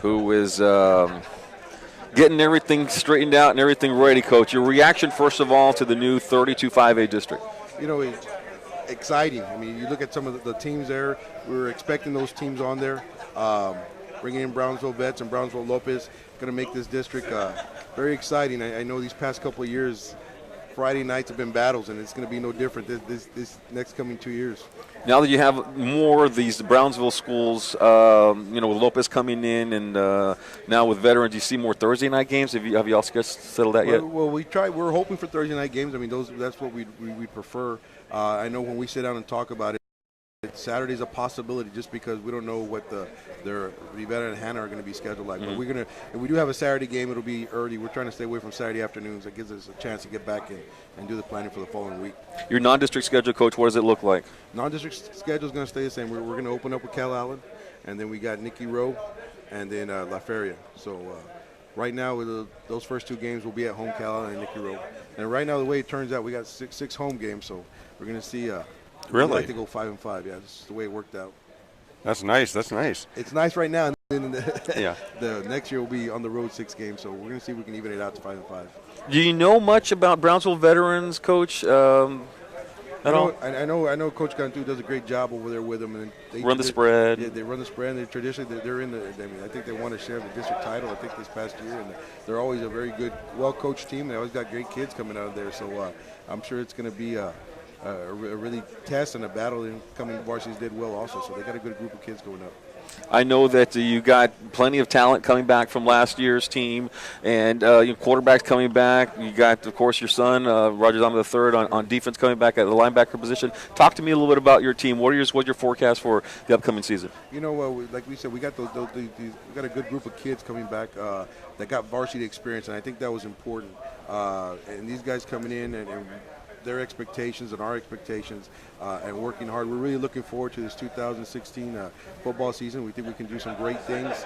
who is getting everything straightened out and everything ready, Coach. Your reaction, first of all, to the new 32-5A district? It's exciting. I mean, you look at some of the teams there. We were expecting those teams on there. Bringing in Brownsville Vets and Brownsville Lopez, going to make this district very exciting. I know these past couple of years, Friday nights have been battles, and it's going to be no different this next coming 2 years. Now that you have more of these Brownsville schools, with Lopez coming in, and now with veterans, you see more Thursday night games. Have you all settled that yet? Well, we're hoping for Thursday night games. I mean, that's what we prefer. I know when we sit down and talk about it, Saturday's a possibility just because we don't know what their Rivera and Hannah are going to be scheduled like. Mm-hmm. But if we do have a Saturday game, it'll be early. We're trying to stay away from Saturday afternoons. That gives us a chance to get back and do the planning for the following week. Your non-district schedule, Coach, what does it look like? Non-district schedule is going to stay the same. We're going to open up with Cal Allen, and then we got Nicky Rowe, and then La Feria. So right now, those first two games will be at home, Cal Allen and Nicky Rowe. And right now, the way it turns out, we got six home games, so we're going to see. Really? We'd like to go 5-5. Yeah, this is the way it worked out. That's nice. It's nice right now. And then Yeah. the next year will be on the road 6 games, so we're going to see if we can even it out to 5-5. Do you know much about Brownsville veterans, Coach? I know Coach Cantu does a great job over there with them, and they run the spread. Yeah, they run the spread. And they traditionally they're in the. I mean, I think they won a share of the district title. I think this past year, and they're always a very good, well-coached team. They always got great kids coming out of there, so I'm sure it's going to be a really test and a battle. And coming varsities did well also, so they got a good group of kids going up. I know that you got plenty of talent coming back from last year's team, and your quarterback's coming back. You got, of course, your son, Roger Adame III, on defense coming back at the linebacker position. Talk to me a little bit about your team. What's your forecast for the upcoming season? Like we said, we got we got a good group of kids coming back that got varsity experience, and I think that was important. And these guys coming in and their expectations and our expectations and working hard. We're really looking forward to this 2016 football season. We think we can do some great things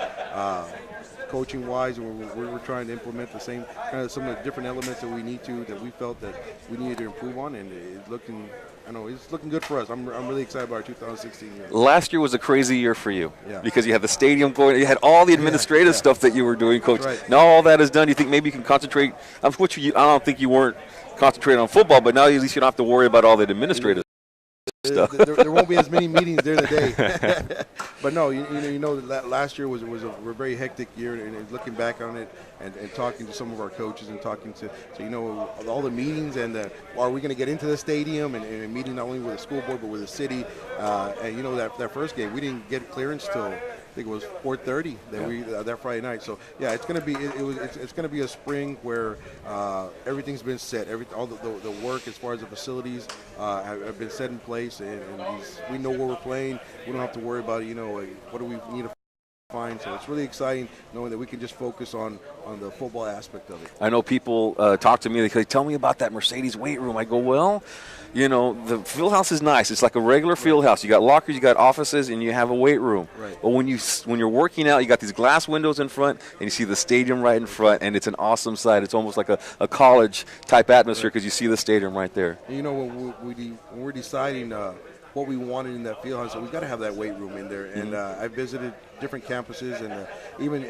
coaching wise, and we're trying to implement the same kind of some of the different elements that we felt that we needed to improve on, and it's looking good for us. I'm really excited about our 2016 year. Last year was a crazy year for you, yeah, because you had the stadium going, you had all the administrative stuff that you were doing, Coach. Right. Now all that is done. You think maybe you can concentrate? I don't think you weren't concentrating on football, but now at least you don't have to worry about all the administrative stuff. There won't be as many meetings during the day. But no, that last year was a very hectic year, and looking back on it and talking to some of our coaches and talking to all the meetings and are we going to get into the stadium and meeting not only with the school board but with the city, and that first game we didn't get clearance till I think it was 4:30 that Friday night. So yeah, it's going to be a spring where everything's been set. All the work as far as the facilities have been set in place, and we know where we're playing. We don't have to worry about what do we need to find. So it's really exciting knowing that we can just focus on the football aspect of it. I know people talk to me. They tell me about that Mercedes weight room. I go, well, the field house is nice. It's like a regular field house. You got lockers, you got offices, and you have a weight room. Right. But when you're working out, you got these glass windows in front, and you see the stadium right in front, and it's an awesome sight. It's almost like a college type atmosphere because you see the stadium right there. And when we're deciding what we wanted in that field house, so we got to have that weight room in there. And I visited different campuses, and even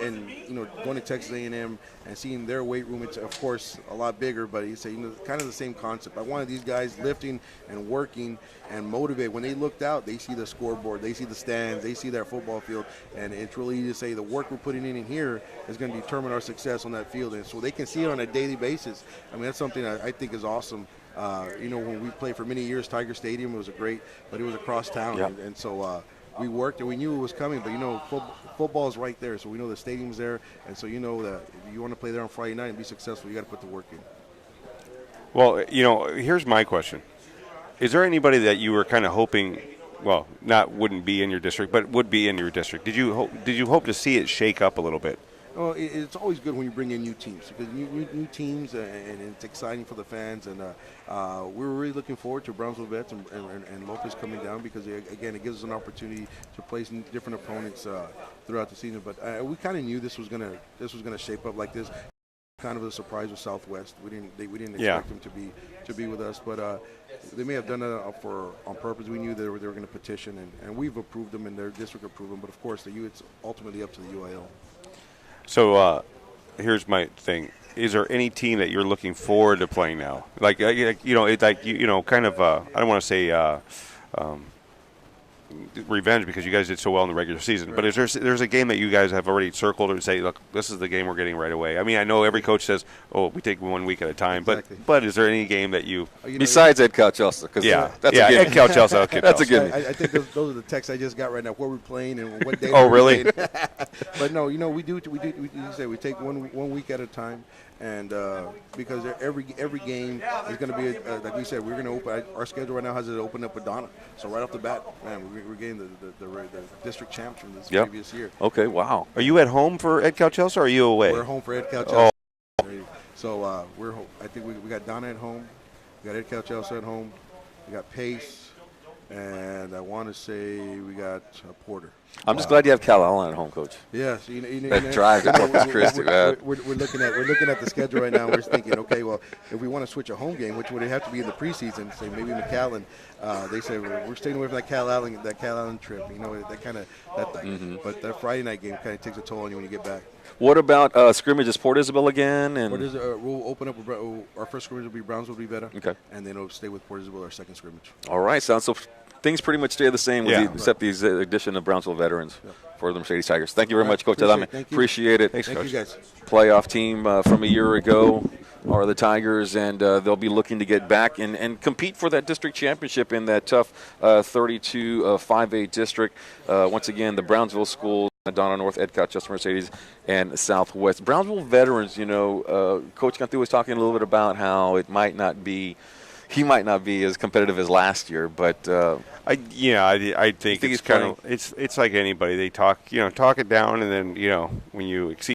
going to Texas A&M and seeing their weight room. It's of course a lot bigger, but you say kind of the same concept. I wanted these guys lifting and working and motivated. When they looked out, they see the scoreboard, they see the stands, they see their football field, and it's really easy to say the work we're putting in here is going to determine our success on that field, and so they can see it on a daily basis. I mean, that's something I think is awesome. When we played for many years, Tiger Stadium, it was but it was across town, yep. and so we worked and we knew it was coming. But football is right there, so we know the stadium's there, and so that if you want to play there on Friday night and be successful, you got to put the work in. Well, here's my question: is there anybody that you were kind of hoping, well, wouldn't be in your district, but would be in your district? Did you hope to see it shake up a little bit? Well, it's always good when you bring in new teams because new teams, and it's exciting for the fans. And we were really looking forward to Brownsville Vets and Lopez coming down because, again, it gives us an opportunity to play some different opponents throughout the season. But we kind of knew this was gonna shape up like this. Kind of a surprise with Southwest. We didn't expect them to be with us, but they may have done that on purpose. We knew they were going to petition, and we've approved them, and their district approved them. But of course, it's ultimately up to the UIL. So here's my thing. Is there any team that you're looking forward to playing now? Like it's like kind of. I don't want to say revenge because you guys did so well in the regular season. Right. But there's a game that you guys have already circled and say, look, this is the game we're getting right away. I mean, I know every coach says, oh, we take 1 week at a time. Exactly. But is there any game that you besides Ed Cal-Chelsea? That's a gimme. Ed Cal-Chelsea. Okay, that's a gimme. I think those are the texts I just got right now. Where we're playing and what day. Oh, really? But no, we say we take one week at a time. And because every game is going to be, like we said, we're going to open. Our schedule right now has it open up with Adame. So right off the bat, man, we're getting the district champs from this previous year. Okay, wow. Are you at home for Ed Cal-Chelsea or are you away? We're home for Ed Cal-Chelsea. Oh. So I think we got Donna at home, we got Ed Cal-Chelsea at home, we got Pace, and I want to say we got Porter. I'm just glad you have Cal Allen at home, Coach. Yes, that drive to Corpus Christi. We're looking at the schedule right now. And we're thinking, okay, well, if we want to switch a home game, which would have to be in the preseason, say maybe McAllen, they say we're staying away from that Cal Allen trip. That kind of that thing. Mm-hmm. But that Friday night game kind of takes a toll on you when you get back. What about scrimmages? Port Isabel again? And we'll open up. Our first scrimmage will be Brownsville will be better. Okay, and then it'll stay with Port Isabel our second scrimmage. All right, sounds so. Things pretty much stay the same, except the addition of Brownsville veterans for the Mercedes Tigers. Thank you very much, Coach Adame. Appreciate it. Thanks, Coach. Thank you, guys. Playoff team from a year ago are the Tigers, and they'll be looking to get back and compete for that district championship in that tough 32 5A district. Once again, the Brownsville schools, Donna North, Ed Cal-Chelsea, Mercedes, and Southwest. Brownsville veterans, Coach Cantu was talking a little bit about how it might not be. He might not be as competitive as last year, but I think it's kind of it's like anybody. They talk it down, and then when you exceed